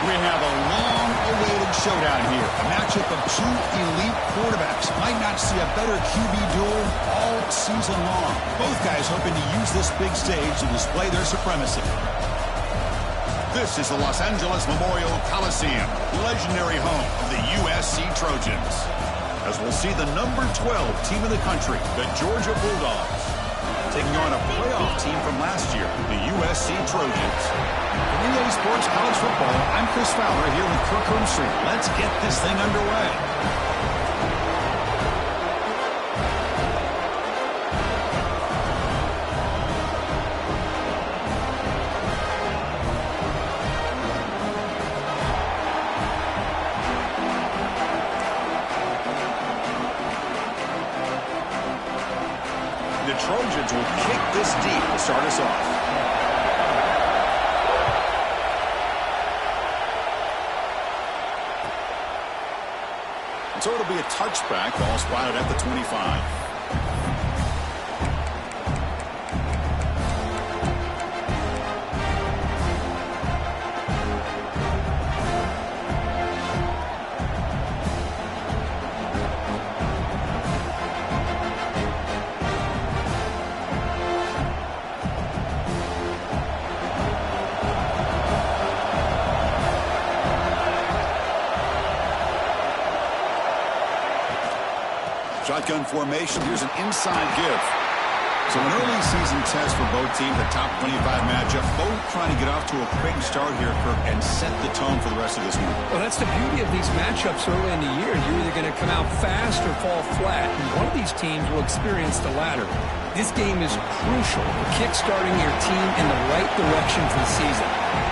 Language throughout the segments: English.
We have a long-awaited showdown here. A matchup of two elite quarterbacks. Might not see a better QB duel all season long. Both guys hoping to use this big stage to display their supremacy. This is the Los Angeles Memorial Coliseum, legendary home of the USC Trojans. As we'll see the number 12 team in the country, the Georgia Bulldogs, taking on a playoff team from last year, the USC Trojans. For EA Sports College Football, I'm Chris Fowler here with Kirk Herbstreit. Let's get this thing underway. The Trojans will kick this deep to start us off. And so it'll be a touchback, ball spotted at the 25. Shotgun formation. Here's an inside give. So an early season test for both teams, a top 25 matchup. Both trying to get off to a quick start here, Kirk, and set the tone for the rest of this one. Well, that's the beauty of these matchups early in the year. You're either going to come out fast or fall flat, and one of these teams will experience the latter. This game is crucial for kick-starting your team in the right direction for the season.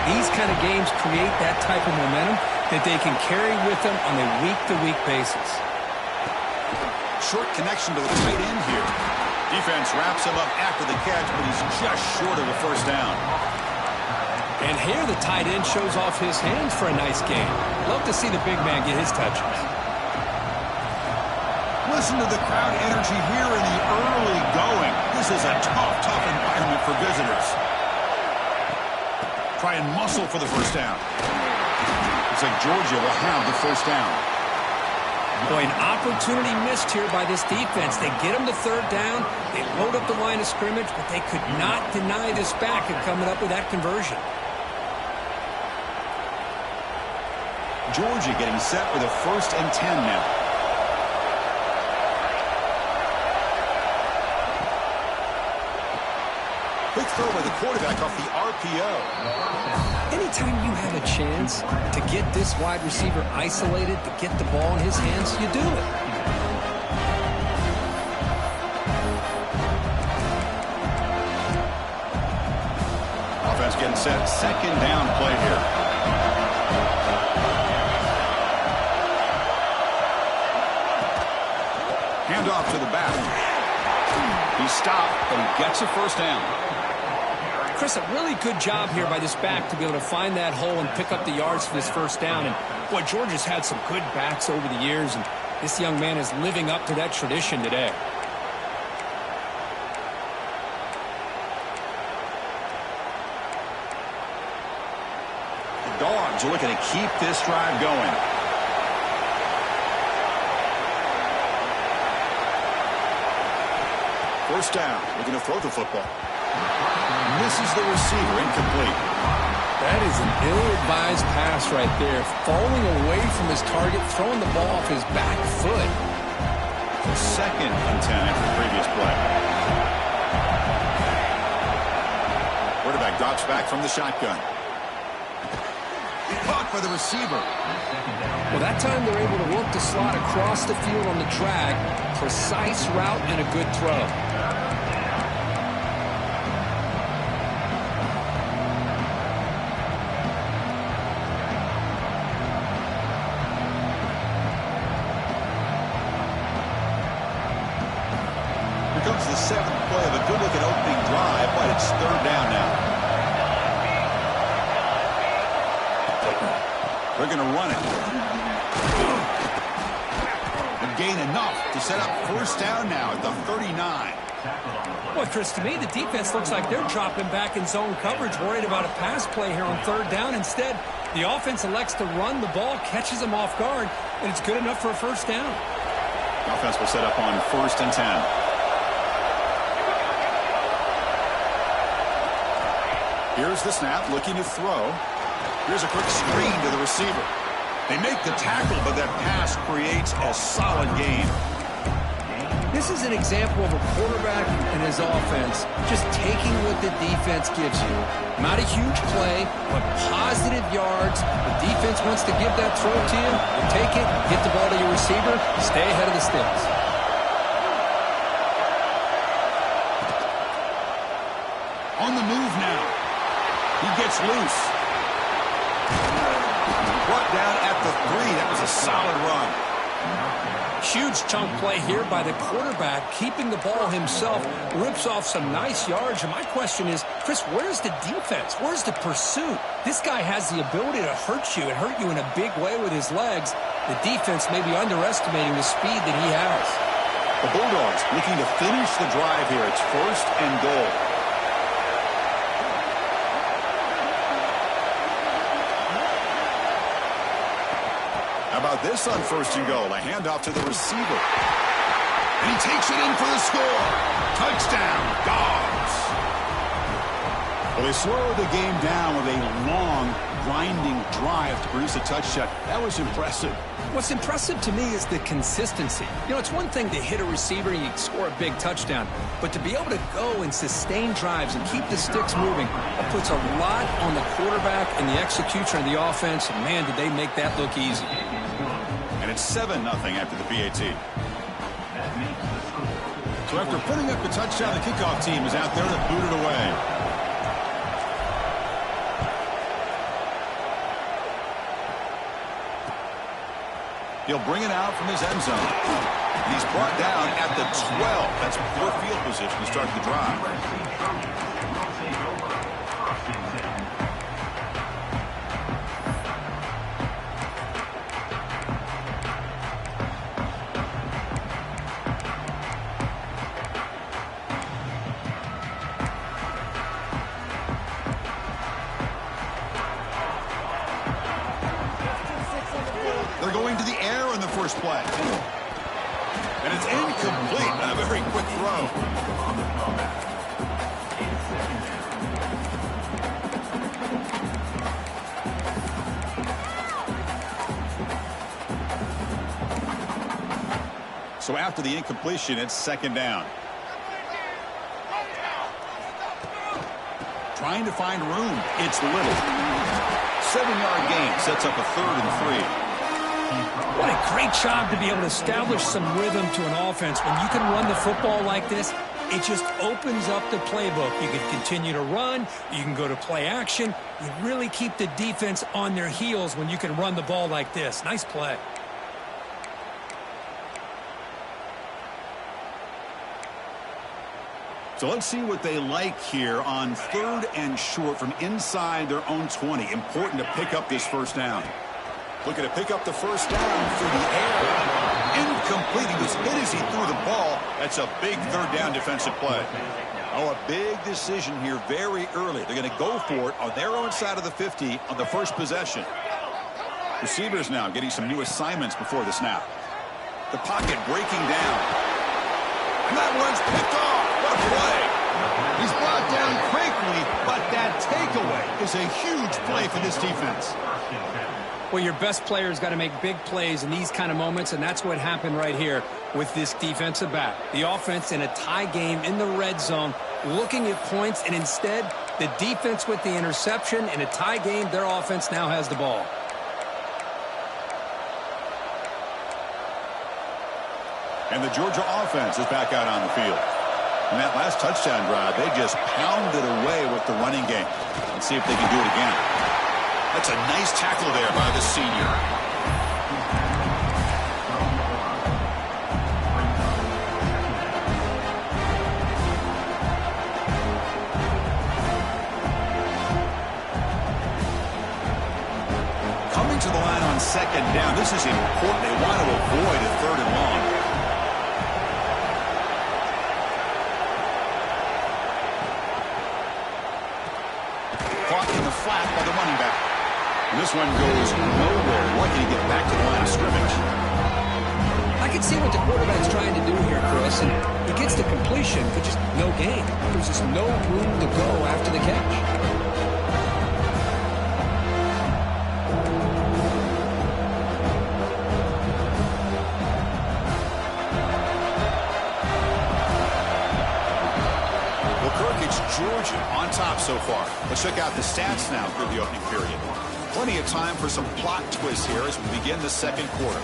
These kind of games create that type of momentum that they can carry with them on a week-to-week basis. Short connection to the tight end here. Defense wraps him up after the catch, but he's just short of the first down. And here the tight end shows off his hands for a nice game. Love to see the big man get his touches. Listen to the crowd energy here in the early going. This is a tough environment for visitors. Try and muscle for the first down. Looks like Georgia will have the first down. Boy, an opportunity missed here by this defense. They get them to third down. They load up the line of scrimmage, but they could not deny this back and coming up with that conversion. Georgia getting set for the 1st and 10 now. Quick throw by the quarterback off the RPO. Anytime you have a chance to get this wide receiver isolated, to get the ball in his hands, you do it. Offense getting set. Second down play here. Hand off to the back. He stopped, but he gets a first down. Chris, a really good job here by this back to be able to find that hole and pick up the yards for this first down. And, boy, Georgia's had some good backs over the years, and this young man is living up to that tradition today. The Dogs are looking to keep this drive going. First down, looking to throw the football. Misses the receiver, incomplete. That is an ill-advised pass right there. Falling away from his target, throwing the ball off his back foot. So 2nd and 10 after the previous play. Quarterback drops back from the shotgun. Caught by the receiver. Well, that time they're able to work the slot across the field on the drag. Precise route and a good throw. Comes the 7th play of a good-looking opening drive, but it's third down now. They're going to run it. And gain enough to set up first down now at the 39. Well, Chris, to me, the defense looks like they're dropping back in zone coverage, worried about a pass play here on third down. Instead, the offense elects to run the ball, catches them off guard, and it's good enough for a first down. Offense will set up on 1st and 10. Here's the snap, looking to throw. Here's a quick screen to the receiver. They make the tackle, but that pass creates a solid gain. This is an example of a quarterback and his offense just taking what the defense gives you. Not a huge play, but positive yards. The defense wants to give that throw to you. You take it, get the ball to your receiver, stay ahead of the sticks. On the move now. He gets loose. Brought down at the 3. That was a solid run. Huge chunk play here by the quarterback, keeping the ball himself, rips off some nice yards. And my question is, Chris, where's the defense? Where's the pursuit? This guy has the ability to hurt you and hurt you in a big way with his legs. The defense may be underestimating the speed that he has. The Bulldogs looking to finish the drive here. It's 1st and goal. How about this on 1st and goal? A handoff to the receiver. And he takes it in for the score. Touchdown, Dogs. Well, they slowed the game down with a long, grinding drive to produce a touchdown. That was impressive. What's impressive to me is the consistency. You know, it's one thing to hit a receiver and you score a big touchdown, but to be able to go and sustain drives and keep the sticks moving, it puts a lot on the quarterback and the execution of the offense, and man, did they make that look easy. And it's 7-0 after the PAT. So after putting up the touchdown, the kickoff team is out there to boot it away. He'll bring it out from his end zone. And he's brought down at the 12. That's poor field position to start the drive. They're going to the air on the first play. And it's incomplete on a very quick throw. So after the incompletion, it's 2nd down. Trying to find room. It's little. 7-yard gain sets up a 3rd and 3. What a great job to be able to establish some rhythm to an offense. When you can run the football like this, it just opens up the playbook. You can continue to run. You can go to play action. You really keep the defense on their heels when you can run the ball like this. Nice play. So let's see what they like here on 3rd and short from inside their own 20. Important to pick up this first down. Looking to pick up the first down through the air. Incomplete. He was hit as he threw the ball. That's a big 3rd down defensive play. Oh, a big decision here very early. They're going to go for it on their own side of the 50 on the first possession. Receivers now getting some new assignments before the snap. The pocket breaking down. And that one's picked off. What a play. He's brought down quickly, but that takeaway is a huge play for this defense. Well, your best player's got to make big plays in these kind of moments, and that's what happened right here with this defensive back. The offense in a tie game in the red zone, looking at points, and instead, the defense with the interception. In a tie game, their offense now has the ball. And the Georgia offense is back out on the field. In that last touchdown drive, they just pounded away with the running game. Let's see if they can do it again. That's a nice tackle there by the senior. Coming to the line on 2nd down. This is important. They want to avoid a 3rd and long. flat by the running back. And this one goes nowhere. Lucky to get back to the line of scrimmage. I can see what the quarterback's trying to do here, Chris, and he gets the completion, but just no gain. There's just no room to go after the catch. Georgia on top so far. Let's check out the stats now through the opening period. Plenty of time for some plot twists here as we begin the second quarter.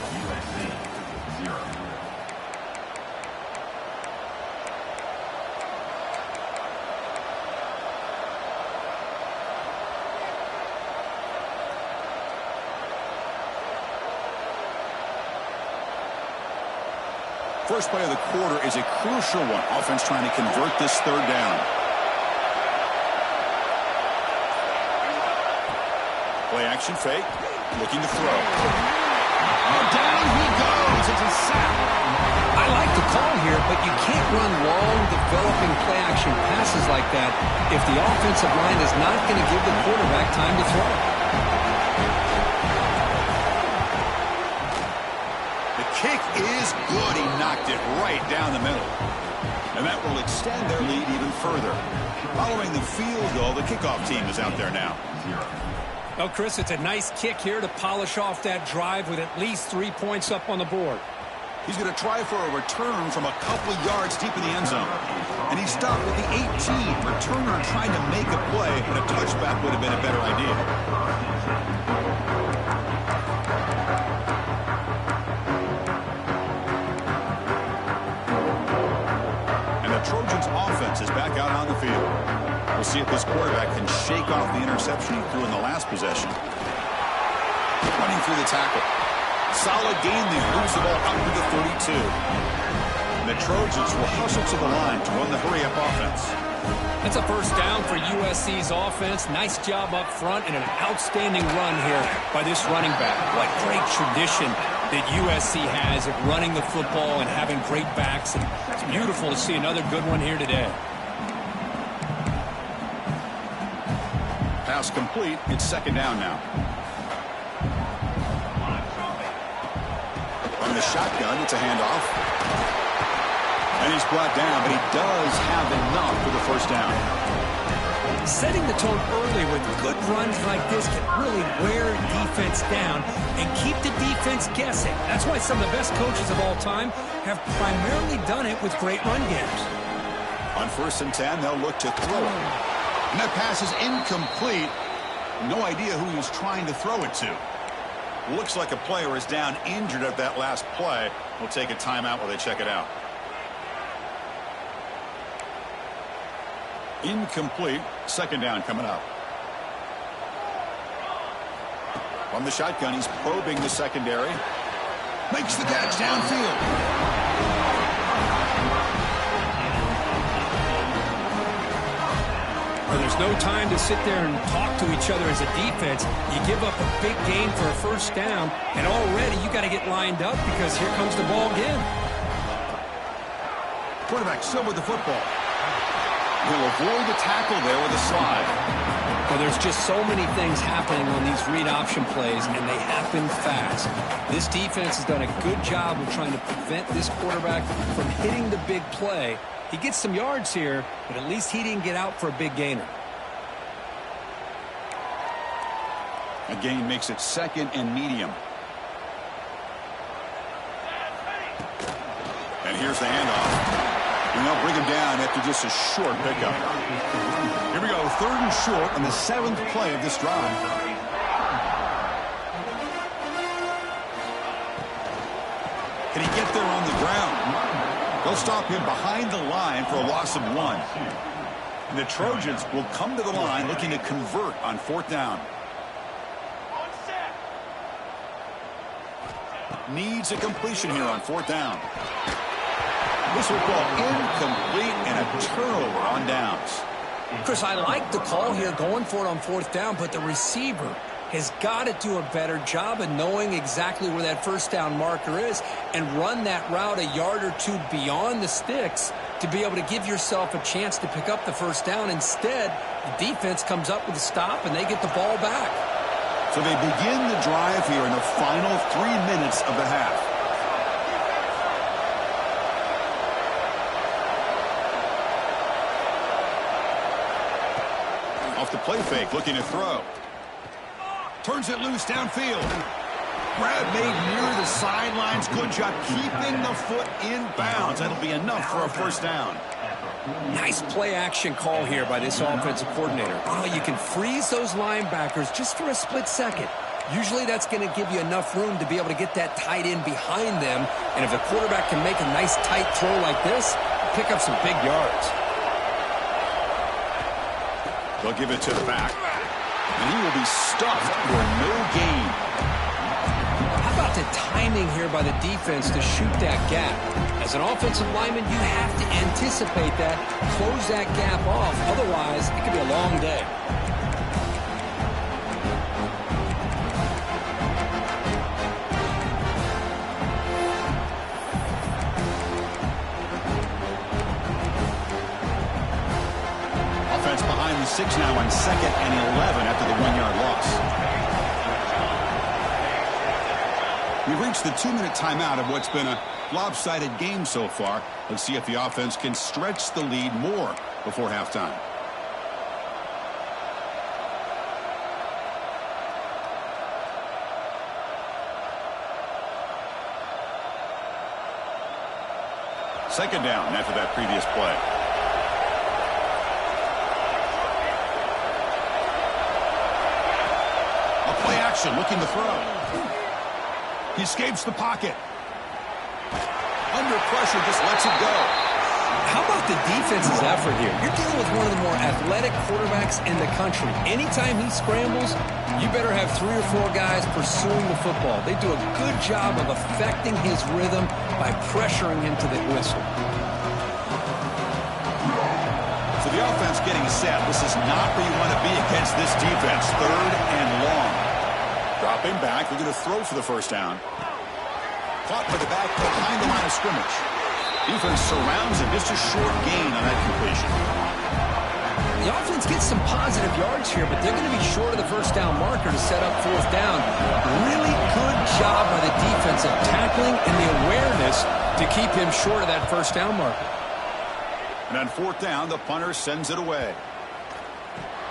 First play of the quarter is a crucial one. Offense trying to convert this third down. Play action fake, looking to throw. Oh, down he goes. It's a sack. I like the call here, but you can't run long, developing play action passes like that if the offensive line is not going to give the quarterback time to throw. The kick is good. He knocked it right down the middle. And that will extend their lead even further. Following the field goal, the kickoff team is out there now. Well, Chris, it's a nice kick here to polish off that drive with at least 3 points up on the board. He's going to try for a return from a couple yards deep in the end zone. And he stopped with the 18. Returner trying to make a play, and a touchback would have been a better idea. And the Trojans' offense is back out on the field. We'll see if this quarterback can shake off the interception he threw in the last possession. Running through the tackle. Solid gain there. Moves the ball up to the 32. And the Trojans will hustle to the line to run the hurry-up offense. That's a first down for USC's offense. Nice job up front and an outstanding run here by this running back. What great tradition that USC has at running the football and having great backs. And it's beautiful to see another good one here today. Pass complete. It's second down now. From the shotgun, it's a handoff. And he's brought down, but he does have enough for the first down. Setting the tone early with good runs like this can really wear defense down and keep the defense guessing. That's why some of the best coaches of all time have primarily done it with great run games. On 1st and 10, they'll look to throw it. And that pass is incomplete. No idea who he was trying to throw it to. Looks like a player is down injured at that last play. We'll take a timeout while they check it out. Incomplete. Second down coming up. From the shotgun, he's probing the secondary. Makes the catch downfield. There's no time to sit there and talk to each other as a defense. You give up a big gain for a first down, and already you got to get lined up because here comes the ball again. Quarterback still with the football. He'll avoid the tackle there with a slide. Well, there's just so many things happening on these read option plays, and they happen fast. This defense has done a good job of trying to prevent this quarterback from hitting the big play. He gets some yards here, but at least he didn't get out for a big gainer. A gain makes it second and medium. And here's the handoff. And they'll bring him down after just a short pickup. Here we go, 3rd and short on the 7th play of this drive. Can he get there on the ground? They'll stop him behind the line for a loss of 1. And the Trojans will come to the line looking to convert on 4th down. Needs a completion here on 4th down. This will call incomplete and a turnover on downs. Chris, I like the call here going for it on 4th down, but the receiver has got to do a better job of knowing exactly where that first down marker is and run that route a yard or two beyond the sticks to be able to give yourself a chance to pick up the first down. Instead, the defense comes up with a stop, and they get the ball back. So they begin the drive here in the final 3 minutes of the half. Off the play fake, looking to throw. Turns it loose downfield. Grab made near the sidelines. Good job keeping the foot in bounds. That'll be enough for a first down. Nice play action call here by this offensive coordinator. Oh, you can freeze those linebackers just for a split second. Usually that's going to give you enough room to be able to get that tight end behind them. And if the quarterback can make a nice tight throw like this, pick up some big yards. They'll give it to the back. And he will be stuffed for no gain. How about the timing here by the defense to shoot that gap? As an offensive lineman, you have to anticipate that, close that gap off. Otherwise, it could be a long day. Offense behind the 6 now on 2nd and 11 after the 1-yard loss. We've reached the 2-minute timeout of what's been a lopsided game so far. Let's see if the offense can stretch the lead more before halftime. Second down after that previous play. A play action looking to throw. He escapes the pocket. Under pressure, just lets it go. How about the defense's effort here? You're dealing with one of the more athletic quarterbacks in the country. Anytime he scrambles, you better have 3 or 4 guys pursuing the football. They do a good job of affecting his rhythm by pressuring him to the whistle. So the offense getting set. This is not where you want to be against this defense. 3rd and long. Dropping back, we're going to throw for the first down. Caught by the back behind the line of scrimmage. Defense surrounds him. Just a short gain on that completion. The offense gets some positive yards here, but they're going to be short of the first down marker to set up 4th down. Really good job by the defense of tackling and the awareness to keep him short of that first down marker. And on 4th down, the punter sends it away.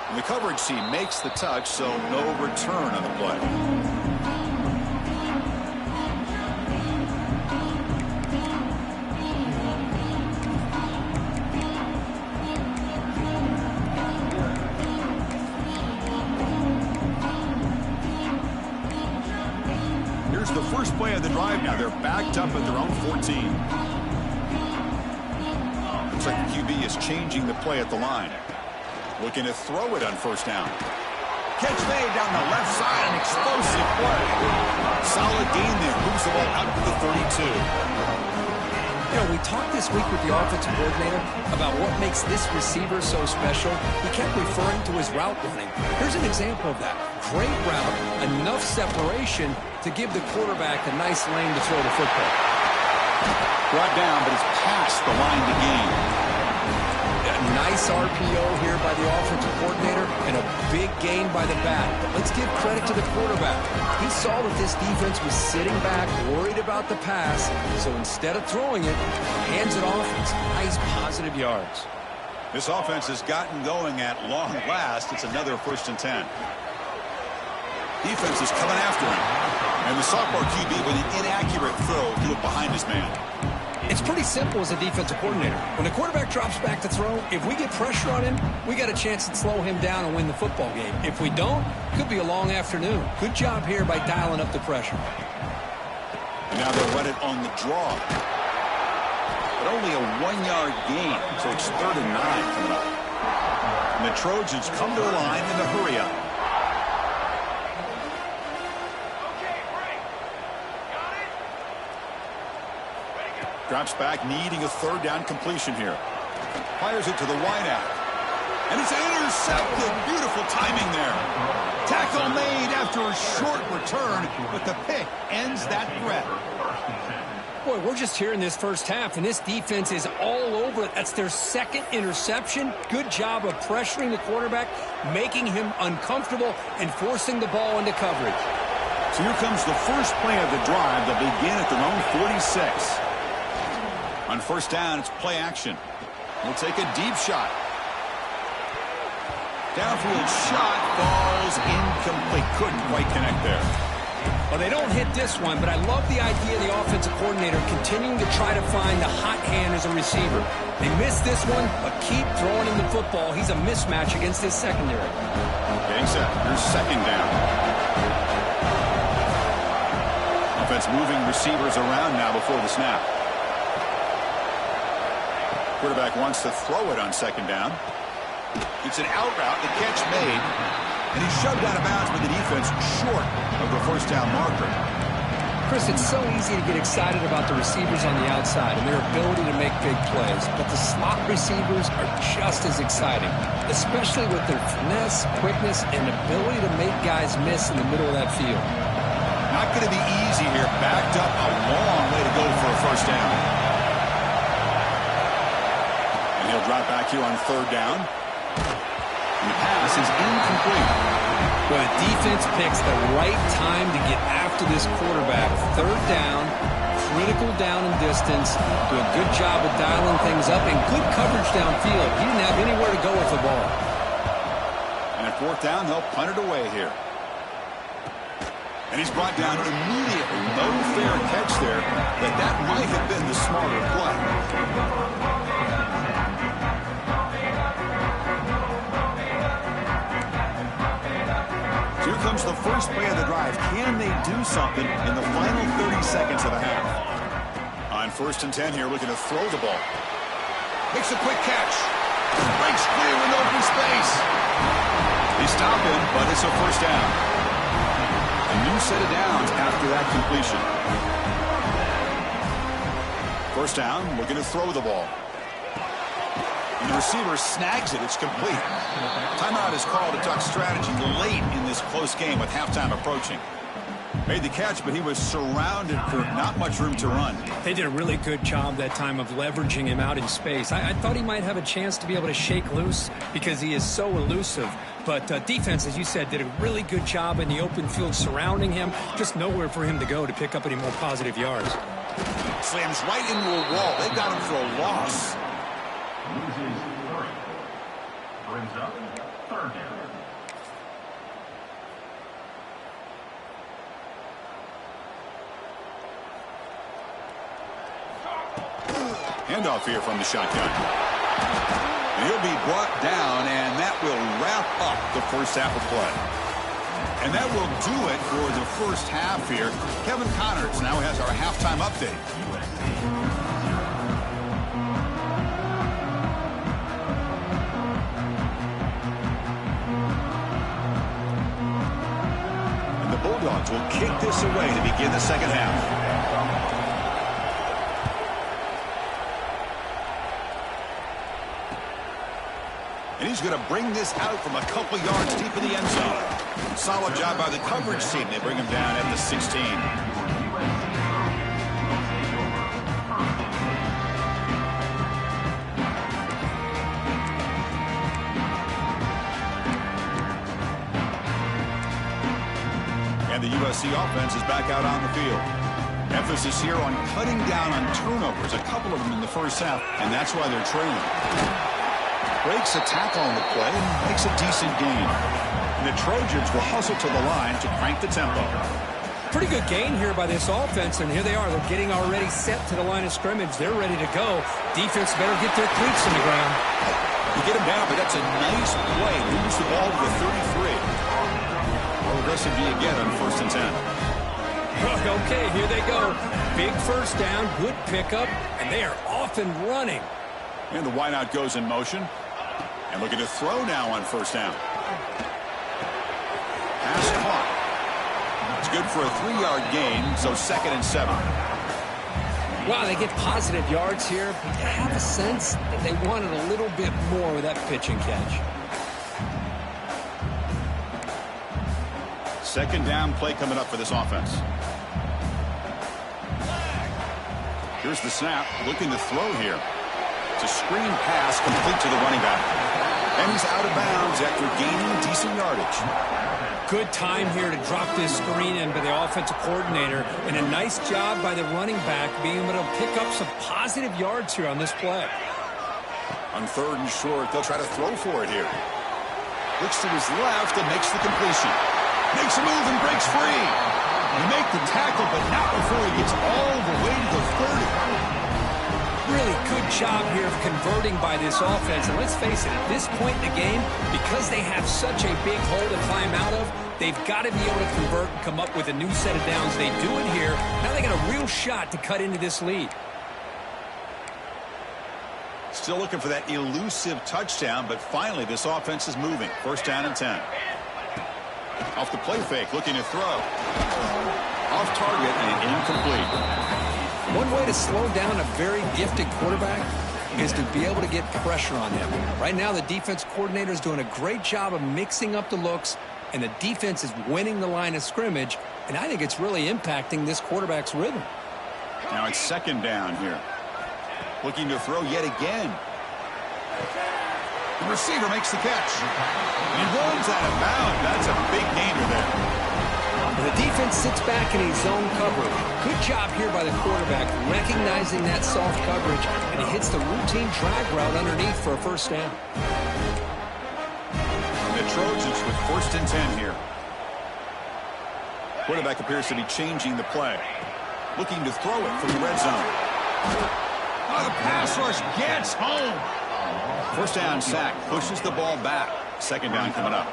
And the coverage team makes the touch, so no return on the play. Here's the first play of the drive now. They're backed up at their own 14. Looks like the QB is changing the play at the line. Looking to throw it on first down. Catch made down the left side, an explosive play. Solid gain there, moves the ball out to the 32. You know, we talked this week with the offensive coordinator about what makes this receiver so special. He kept referring to his route running. Here's an example of that. Great route, enough separation to give the quarterback a nice lane to throw the football. Brought down, but it's past the line to gain. Nice RPO here by the offensive coordinator and a big gain by the back. But let's give credit to the quarterback. He saw that this defense was sitting back, worried about the pass, so instead of throwing it, hands it off. It's nice positive yards. This offense has gotten going at long last. It's another 1st and 10. Defense is coming after him. And the sophomore QB with an inaccurate throw to look behind his man. It's pretty simple as a defensive coordinator. When the quarterback drops back to throw, if we get pressure on him, we got a chance to slow him down and win the football game. If we don't, could be a long afternoon. Good job here by dialing up the pressure. And now they'll run it on the draw. But only a 1-yard gain, so it's 3rd and 9 coming up. And the Trojans come to the line in the hurry up. Drops back, needing a 3rd down completion here. Fires it to the wideout. And it's intercepted. Beautiful timing there. Tackle made after a short return, but the pick ends that threat. Boy, we're just here in this first half, and this defense is all over it. That's their second interception. Good job of pressuring the quarterback, making him uncomfortable, and forcing the ball into coverage. So here comes the first play of the drive. They'll begin at their own 46. On first down, it's play action. We'll take a deep shot. Downfield shot falls incomplete. Couldn't quite connect there. Well, they don't hit this one, but I love the idea of the offensive coordinator continuing to try to find the hot hand as a receiver. They missed this one, but keep throwing him the football. He's a mismatch against his secondary. Getting set. Here's second down. Offense moving receivers around now before the snap. Quarterback wants to throw it on second down. It's an out route. The catch made. And he's shoved out of bounds with the defense short of the first down marker. Chris, it's so easy to get excited about the receivers on the outside and their ability to make big plays. But the slot receivers are just as exciting, especially with their finesse, quickness, and ability to make guys miss in the middle of that field. Not going to be easy here. Backed up a long way to go for a first down. And he'll drop back here on third down. And the pass is incomplete. Well, the defense picks the right time to get after this quarterback. Third down, critical down and distance. Do a good job of dialing things up and good coverage downfield. He didn't have anywhere to go with the ball. And at fourth down, they'll punt it away here. And he's brought down immediately. No fair catch there, but that might have been the smarter play. Here comes the first play of the drive. Can they do something in the final 30 seconds of the half? On first and 10 here, looking to throw the ball. Makes a quick catch. Breaks clear in open space. They stop him, but it's a first down. A new set of downs after that completion. First down, looking to throw the ball. And the receiver snags it. It's complete. Timeout is called to talk strategy late in this close game with halftime approaching. Made the catch, but he was surrounded for not much room to run. They did a really good job that time of leveraging him out in space. I thought he might have a chance to be able to shake loose because he is so elusive. But defense, as you said, did a really good job in the open field surrounding him. Just nowhere for him to go to pick up any more positive yards. Slams right into a wall. They got him for a loss. Brings up third down. Handoff here from the shotgun. And he'll be brought down, and that will wrap up the first half of play. And that will do it for the first half here. Kevin Connors now has our halftime update. And the Bulldogs will kick this away to begin the second half. And he's going to bring this out from a couple yards deep in the end zone. Solid job by the coverage team. They bring him down at the 16. And the USC offense is back out on the field. Emphasis here on cutting down on turnovers, a couple of them in the first half, and that's why they're trailing. Breaks a tackle on the play and makes a decent gain. And the Trojans will hustle to the line to crank the tempo. Pretty good gain here by this offense, and here they are. They're getting already set to the line of scrimmage. They're ready to go. Defense better get their cleats in the ground. You get him down, but that's a nice play. Lose the ball to the 33. How aggressive do you get on first and 10? Okay, here they go. Big first down, good pickup, and they are off and running. And the wideout goes in motion. And looking to throw now on first down. Pass caught. It's good for a 3-yard gain, so 2nd and 7. Wow, they get positive yards here, but you have a sense that they wanted a little bit more with that pitch and catch. Second down play coming up for this offense. Here's the snap, looking to throw here. It's a screen pass complete to the running back. And he's out of bounds after gaining decent yardage. Good time here to drop this screen in by the offensive coordinator, and a nice job by the running back being able to pick up some positive yards here on this play. On 3rd and short, they'll try to throw for it here. Looks to his left and makes the completion. Makes a move and breaks free. He make the tackle, but not before he gets all the way to the 30. Really good job here of converting by this offense. And let's face it, at this point in the game, because they have such a big hole to climb out of, they've got to be able to convert and come up with a new set of downs. They do it here. Now they got a real shot to cut into this lead. Still looking for that elusive touchdown, but finally this offense is moving. 1st down and 10. Off the play fake, looking to throw. Off target and incomplete. One way to slow down a very gifted quarterback is to be able to get pressure on them. Right now, the defense coordinator is doing a great job of mixing up the looks, and the defense is winning the line of scrimmage, and I think it's really impacting this quarterback's rhythm. Now it's 2nd down here. Looking to throw yet again. The receiver makes the catch. He runs out of bounds. That's a big gainer there. The defense sits back in a zone coverage. Good job here by the quarterback, recognizing that soft coverage, and he hits the routine drag route underneath for a 1st down. The Trojans with 1st and 10 here. Quarterback appears to be changing the play. Looking to throw it from the red zone. Oh, the pass rush gets home. 1st down sack, pushes the ball back. 2nd down coming up.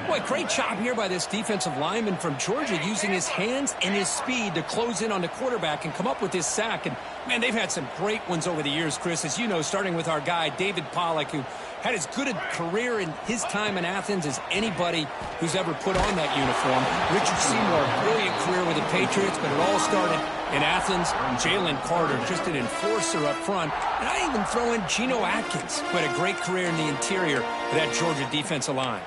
Boy, great job here by this defensive lineman from Georgia, using his hands and his speed to close in on the quarterback and come up with this sack. And, man, they've had some great ones over the years, Chris, as you know, starting with our guy, David Pollack, who had as good a career in his time in Athens as anybody who's ever put on that uniform. Richard Seymour, brilliant career with the Patriots, but it all started in Athens. Jalen Carter, just an enforcer up front. And I even throw in Geno Atkins, who had a great career in the interior of that Georgia defensive line.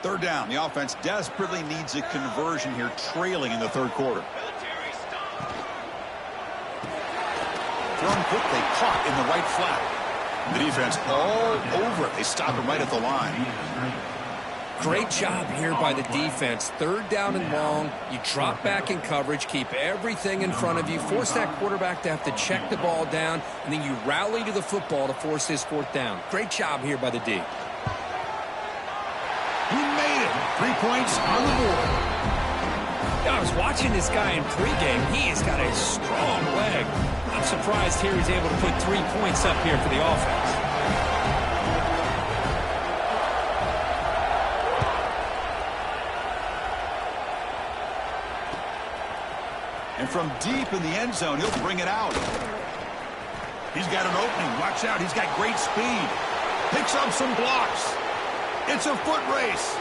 Third down. The offense desperately needs a conversion here, trailing in the 3rd quarter. Thrown quickly, caught in the right flat. The defense all over it. They stop him right at the line. Great job here by the defense. 3rd down and long. You drop back in coverage, keep everything in front of you, force that quarterback to have to check the ball down, and then you rally to the football to force this 4th down. Great job here by the D. He made it. 3 points on the board. I was watching this guy in pregame. He has got a strong leg. I'm surprised here he's able to put 3 points up here for the offense. And from deep in the end zone, he'll bring it out. He's got an opening. Watch out. He's got great speed. Picks up some blocks. It's a foot race.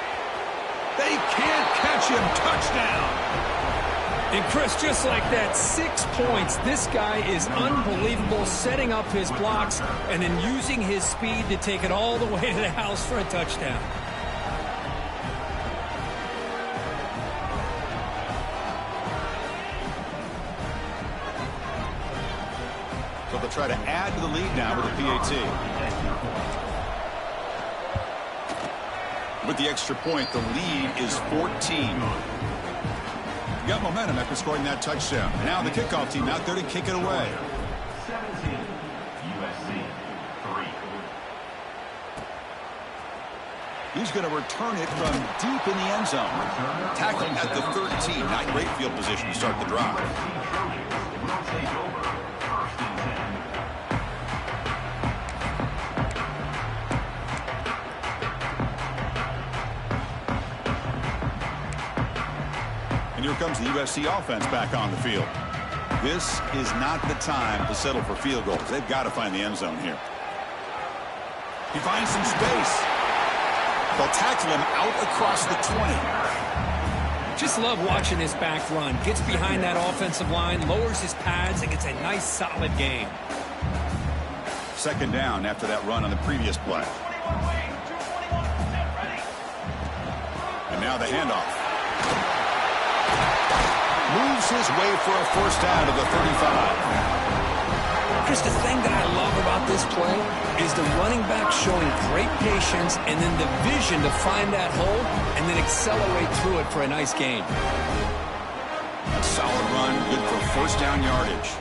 They can't catch him. Touchdown. And Chris, just like that, 6 points. This guy is unbelievable, setting up his blocks and then using his speed to take it all the way to the house for a touchdown. So they'll try to add to the lead now with a PAT. With the extra point, the lead is 14. Got momentum after scoring that touchdown. And now the kickoff team out there to kick it away. 17, USC, 3. He's going to return it from deep in the end zone. Tackling at the 13. Not great field position to start the drive. Will take over 1st and 10. Here comes the USC offense back on the field. This is not the time to settle for field goals. They've got to find the end zone here. He finds some space. They'll tackle him out across the 20. Just love watching this back run. Gets behind that offensive line, lowers his pads, and gets a nice solid gain. 2nd down after that run on the previous play. And now the handoff. Moves his way for a first down to the 35. Chris, the thing that I love about this play is the running back showing great patience and then the vision to find that hole and then accelerate through it for a nice gain. A solid run, good for first down yardage.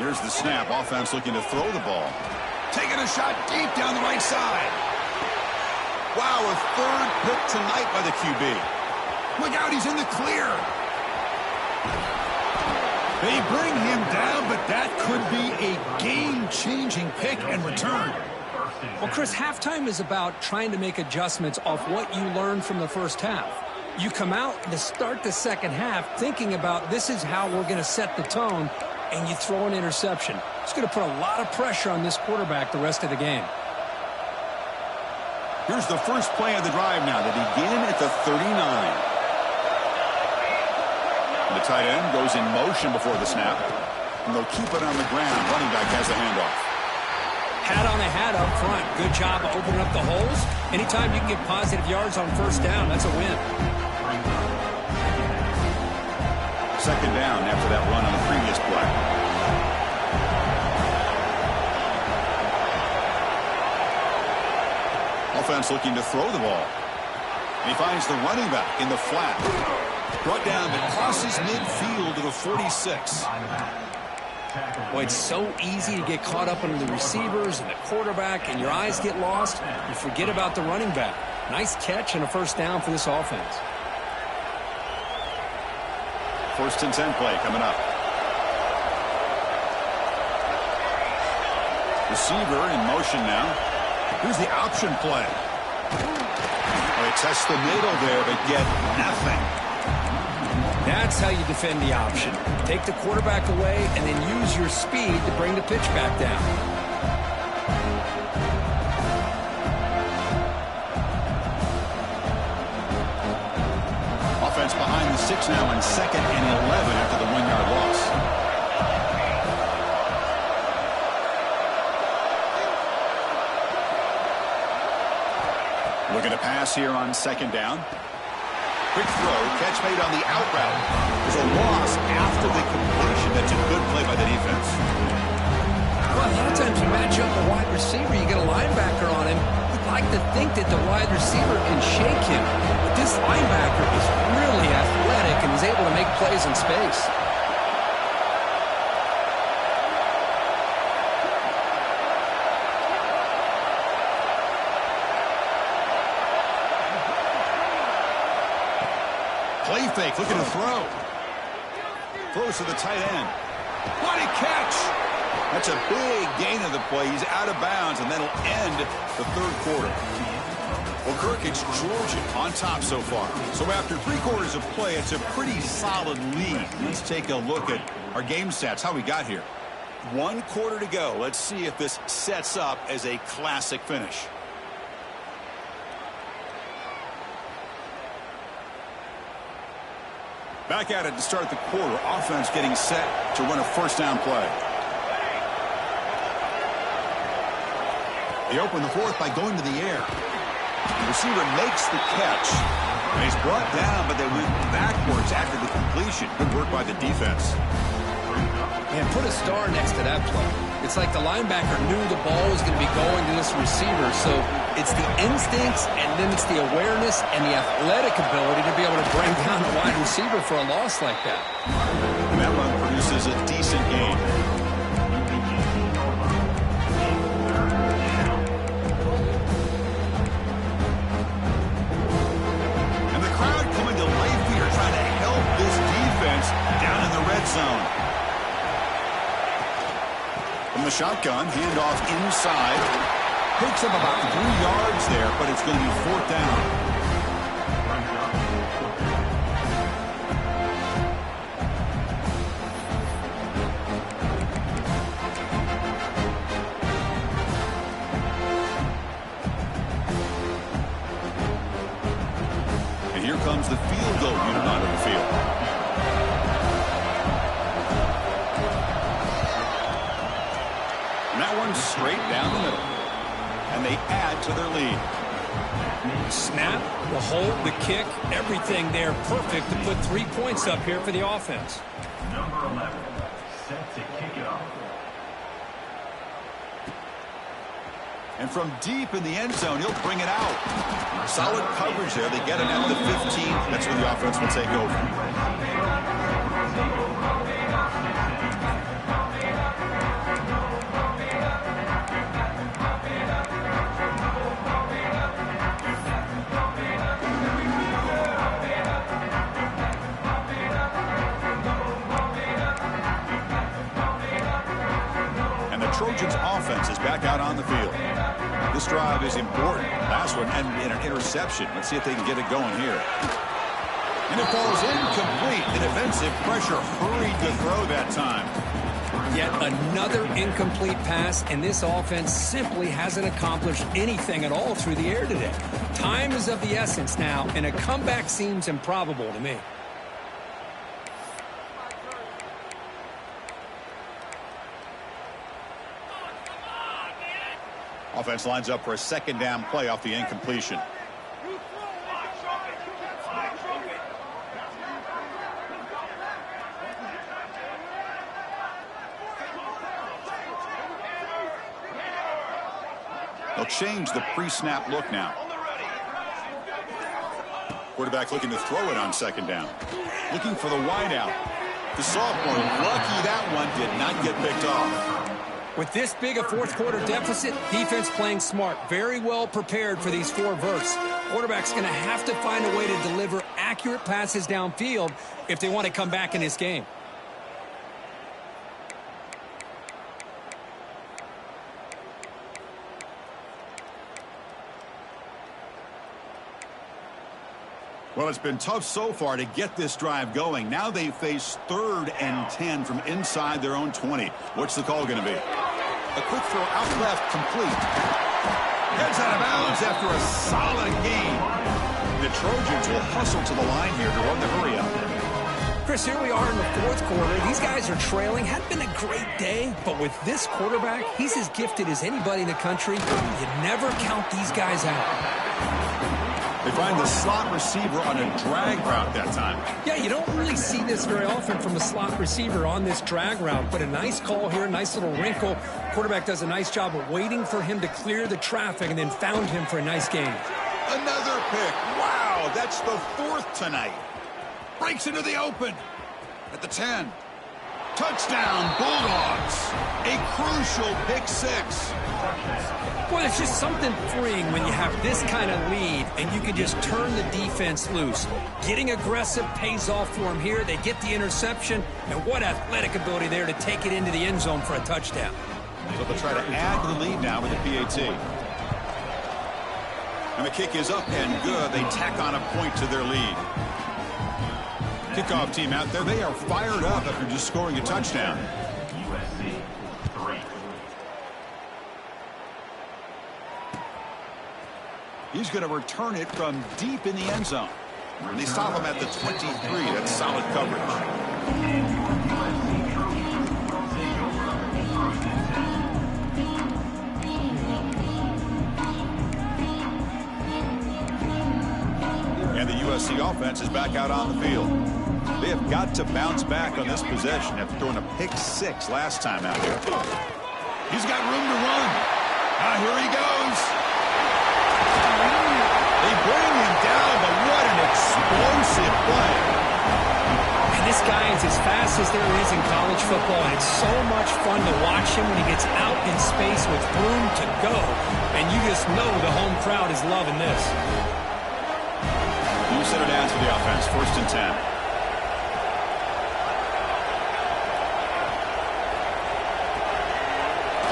Here's the snap. Offense looking to throw the ball. Taking a shot deep down the right side. Wow, a third pick tonight by the QB. Look out, he's in the clear. They bring him down, but that could be a game-changing pick and return. Well, Chris, halftime is about trying to make adjustments off what you learned from the first half. You come out to start the second half thinking about this is how we're going to set the tone, and you throw an interception. It's going to put a lot of pressure on this quarterback the rest of the game. Here's the first play of the drive now. They begin at the 39. The tight end goes in motion before the snap, and they'll keep it on the ground. Running back has the handoff. Hat on a hat up front. Good job of opening up the holes. Anytime you can get positive yards on first down, that's a win. Second down after that run on the previous play. Offense looking to throw the ball. And he finds the running back in the flat. Brought down, but crosses midfield to the 46. Boy, it's so easy to get caught up under the receivers and the quarterback, and your eyes get lost. You forget about the running back. Nice catch and a first down for this offense. First and 10 play coming up. Receiver in motion now. Here's the option play. They test the middle there, but get nothing. That's how you defend the option. Take the quarterback away and then use your speed to bring the pitch back down. Offense behind the 6 now in 2nd and 11 after the 1-yard loss. Looking to pass here on 2nd down. Quick throw, catch made on the out route. There's a loss after the completion. That's a good play by the defense. Well, a lot of times you match up a wide receiver, you get a linebacker on him. You'd like to think that the wide receiver can shake him. But this linebacker is really athletic and is able to make plays in space. Play fake, looking to throw. Throws to the tight end. What a catch! That's a big gain of the play. He's out of bounds, and that'll end the 3rd quarter. Well, Kirk, it's Georgia on top so far. So after 3 quarters of play, it's a pretty solid lead. Let's take a look at our game stats, how we got here. 1 quarter to go. Let's see if this sets up as a classic finish. Back at it to start the quarter. Offense getting set to run a first down play. They open the 4th by going to the air. The receiver makes the catch. And he's brought down, but they went backwards after the completion. Good work by the defense. Man, put a star next to that play. It's like the linebacker knew the ball was going to be going to this receiver. So it's the instincts, and then it's the awareness and the athletic ability to be able to bring down the wide receiver for a loss like that. And that run produces a decent gain. And the crowd coming to life here, trying to help this defense down in the red zone. From the shotgun, handoff inside. Picks up about 3 yards there, but it's going to be 4th down. And here comes the field goal unit onto the field. And that one's straight down the middle. And they add to their lead. Snap, the hold, the kick, everything there perfect to put 3 points up here for the offense. Number 11, set to kick it off. And from deep in the end zone, he'll bring it out. Solid coverage there. They get it at the 15. That's where the offense will take over. Trojans offense is back out on the field. This drive is important. Last one ended in an interception. Let's see if they can get it going here. And it falls incomplete. The defensive pressure hurried to throw that time. Yet another incomplete pass, and this offense simply hasn't accomplished anything at all through the air today. Time is of the essence now, and a comeback seems improbable to me. Offense lines up for a second down play off the incompletion. They'll change the pre-snap look now. Quarterback looking to throw it on second down. Looking for the wide out. The sophomore, lucky that one did not get picked off. With this big a fourth quarter deficit, defense playing smart, very well prepared for these 4 verts. Quarterback's going to have to find a way to deliver accurate passes downfield if they want to come back in this game. Well, it's been tough so far to get this drive going. Now they face 3rd and 10 from inside their own 20. What's the call going to be? A quick throw out left, complete. Heads out of bounds after a solid gain. The Trojans will hustle to the line here to run the hurry up. Chris, here we are in the fourth quarter. These guys are trailing. Hadn't been a great day, but with this quarterback, he's as gifted as anybody in the country. You never count these guys out. They find the slot receiver on a drag route that time. Yeah, you don't really see this very often from a slot receiver on this drag route, but a nice call here, nice little wrinkle. Quarterback does a nice job of waiting for him to clear the traffic and then found him for a nice gain. Another pick. Wow, that's the 4th tonight. Breaks into the open at the 10. Touchdown, Bulldogs. A crucial pick 6. Well, it's just something freeing when you have this kind of lead and you can just turn the defense loose. Getting aggressive pays off for them here. They get the interception, and what athletic ability there to take it into the end zone for a touchdown. So they'll try to add to the lead now with the PAT. And the kick is up and good. They tack on a point to their lead. Kickoff team out there. They are fired up after just scoring a touchdown. USC 3. He's going to return it from deep in the end zone. They stop him at the 23. That's solid coverage. And the USC offense is back out on the field. They have got to bounce back on this possession after throwing a pick 6 last time out here. He's got room to run. Here he goes. They bring him down, but what an explosive play. And this guy is as fast as there is in college football, and it's so much fun to watch him when he gets out in space with room to go. And you just know the home crowd is loving this. You set it down to the offense, 1st and 10.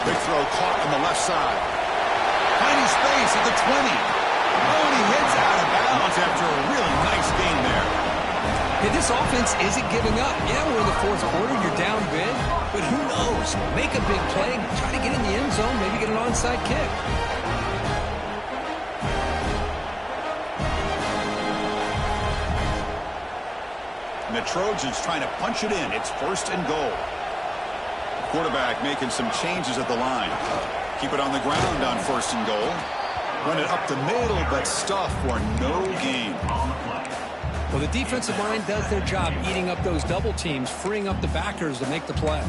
Big throw caught on the left side. Tiny space at the 20. Oh, and he hits out of bounds after a really nice gain there. Hey, this offense isn't giving up. Yeah, we're in the fourth quarter. You're down big. But who knows? Make a big play. Try to get in the end zone. Maybe get an onside kick. And the Trojans trying to punch it in. It's 1st and goal. quarterback making some changes at the line. Keep it on the ground on 1st and goal. Run it up the middle, but stuff for no gain. Well, the defensive line does their job eating up those double teams, freeing up the backers to make the play.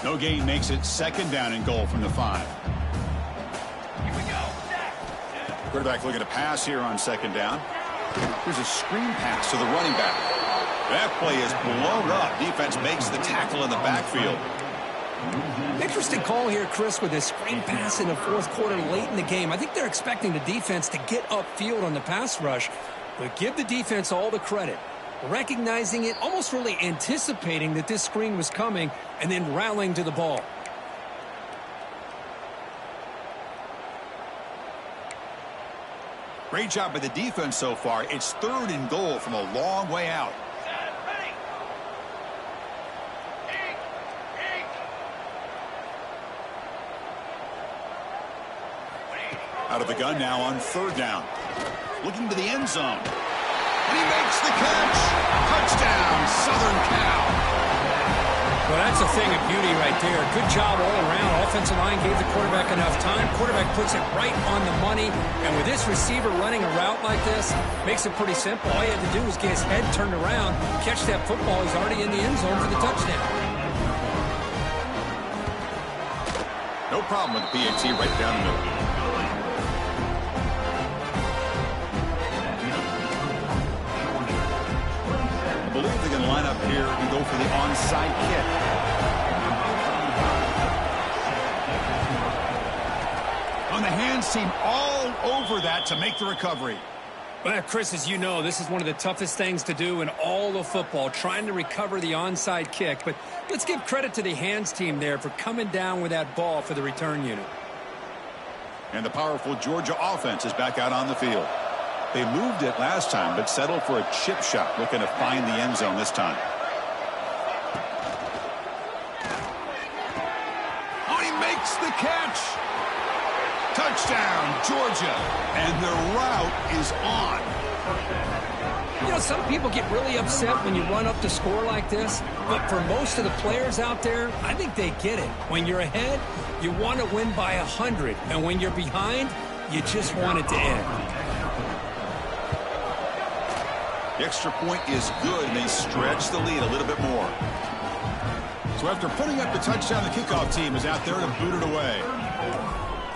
No gain makes it 2nd down and goal from the 5. Here we go. Quarterback looking to pass here on 2nd down. Here's a screen pass to the running back. That play is blown up. Defense makes the tackle in the backfield. Interesting call here, Chris, with this screen pass in the 4th quarter late in the game. I think they're expecting the defense to get upfield on the pass rush, but give the defense all the credit. Recognizing it, almost really anticipating that this screen was coming, and then rallying to the ball. Great job by the defense so far. It's 3rd and goal from a long way out. Out of the gun now on 3rd down. Looking to the end zone. And he makes the catch. Touchdown, Southern Cal. Well, that's a thing of beauty right there. Good job all around. Offensive line gave the quarterback enough time. Quarterback puts it right on the money. And with this receiver running a route like this, makes it pretty simple. All he had to do was get his head turned around, catch that football. He's already in the end zone for the touchdown. No problem with the PAT right down the middle. I believe they're going to line up here and go for the onside kick. On the hands team all over that to make the recovery. Well, Chris, as you know, this is one of the toughest things to do in all of football, trying to recover the onside kick. But let's give credit to the hands team there for coming down with that ball for the return unit. And the powerful Georgia offense is back out on the field. They moved it last time, but settled for a chip shot, looking to find the end zone this time. Oh, he makes the catch. Touchdown, Georgia. And the route is on. You know, some people get really upset when you run up to score like this, but for most of the players out there, I think they get it. When you're ahead, you want to win by 100, and when you're behind, you just want it to end. The extra point is good, and they stretch the lead a little bit more. So after putting up the touchdown, the kickoff team is out there to boot it away.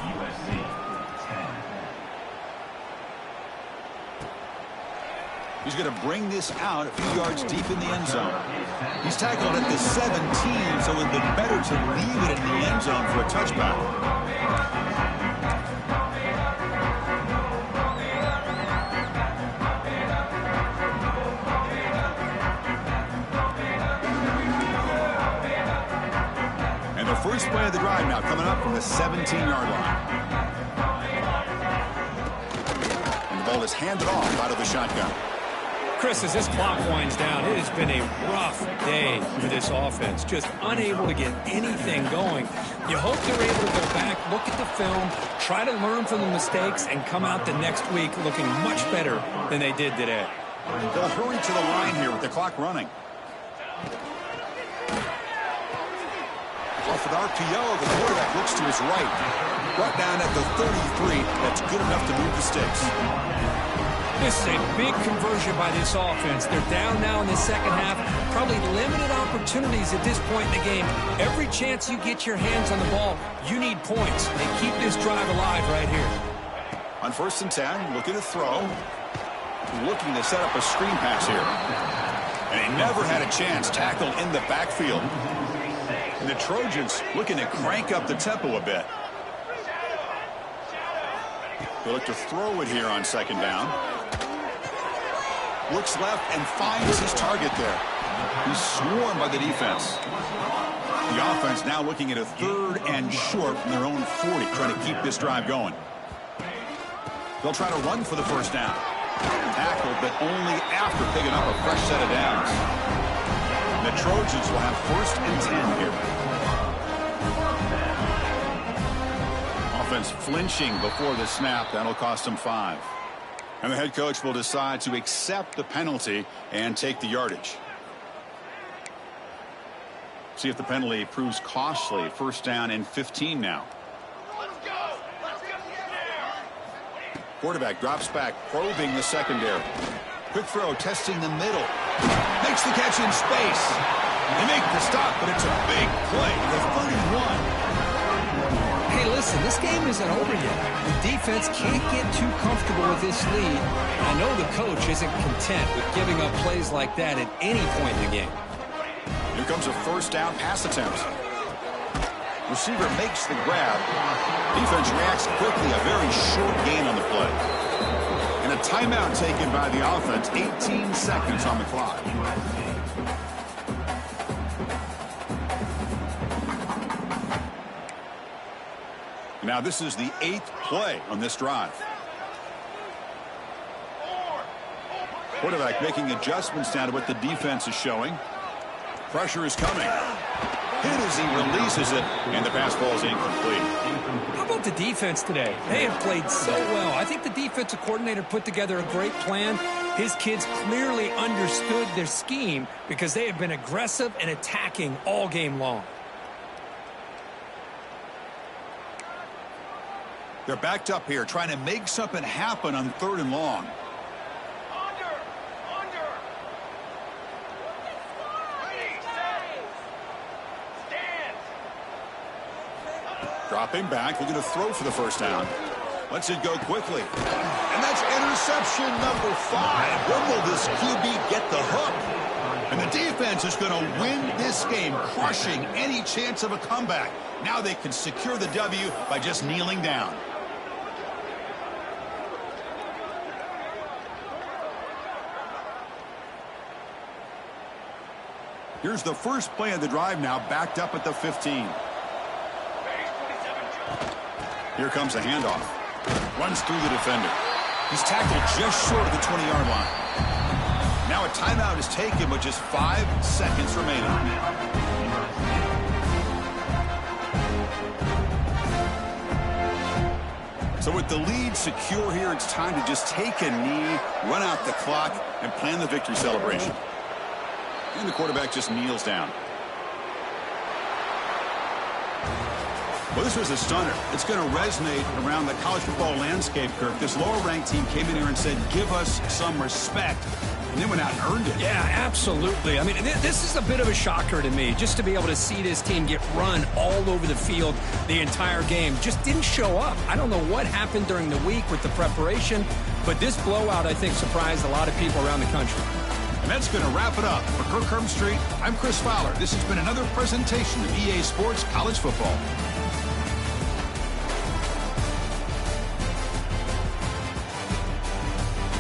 USC 10. He's going to bring this out a few yards deep in the end zone. He's tackled at the 17, so it would be better to leave it in the end zone for a touchback. First play of the drive now coming up from the 17-yard line. And the ball is handed off out of the shotgun. Chris, as this clock winds down, it has been a rough day for this offense. Just unable to get anything going. You hope they're able to go back, look at the film, try to learn from the mistakes, and come out the next week looking much better than they did today. They'll hurry to the line here with the clock running. Off an RPO, the quarterback looks to his right. Brought down at the 33. That's good enough to move the sticks. This is a big conversion by this offense. They're down now in the second half. Probably limited opportunities at this point in the game. Every chance you get your hands on the ball, you need points. They keep this drive alive right here. On 1st and 10, looking to throw. Looking to set up a screen pass here. And he never had a chance. Tackled in the backfield. And the Trojans looking to crank up the tempo a bit. They look to throw it here on 2nd down. Looks left and finds his target there. He's swarmed by the defense. The offense now looking at a 3rd and short from their own 40, trying to keep this drive going. They'll try to run for the 1st down. Tackled, but only after picking up a fresh set of downs. The Trojans will have 1st and 10 here. Offense flinching before the snap. That'll cost them 5. And the head coach will decide to accept the penalty and take the yardage. See if the penalty proves costly. 1st down and 15 now. Quarterback drops back, probing the secondary. Quick throw, testing the middle. Makes the catch in space. They make the stop, but it's a big play. The 31. Hey, listen, this game isn't over yet. The defense can't get too comfortable with this lead. I know the coach isn't content with giving up plays like that at any point in the game. Here comes a 1st down pass attempt. Receiver makes the grab. Defense reacts quickly. A very short gain on the play. And a timeout taken by the offense. 18 seconds on the clock. Now this is the 8th play on this drive. Quarterback making adjustments down to what the defense is showing. Pressure is coming. Hit as he releases it, and the pass ball is incomplete. How about the defense today? They have played so well. I think the defensive coordinator put together a great plan. His kids clearly understood their scheme because they have been aggressive and attacking all game long. They're backed up here, trying to make something happen on 3rd and long. Dropping back, looking to throw for the 1st down. Lets it go quickly. And that's interception number 5. When will this QB get the hook? And the defense is going to win this game, crushing any chance of a comeback. Now they can secure the W by just kneeling down. Here's the first play of the drive now, backed up at the 15. Here comes a handoff. Runs through the defender. He's tackled just short of the 20-yard line. Now a timeout is taken with just 5 seconds remaining. So with the lead secure here, it's time to just take a knee, run out the clock, and plan the victory celebration. And the quarterback just kneels down. Well, this was a stunner. It's going to resonate around the college football landscape, Kirk. This lower-ranked team came in here and said, give us some respect, and they went out and earned it. Yeah, absolutely. I mean, this is a bit of a shocker to me, just to be able to see this team get run all over the field the entire game. Just didn't show up. I don't know what happened during the week with the preparation, but this blowout, I think, surprised a lot of people around the country. And that's going to wrap it up. For Kirk Street, I'm Chris Fowler. This has been another presentation of EA Sports College Football.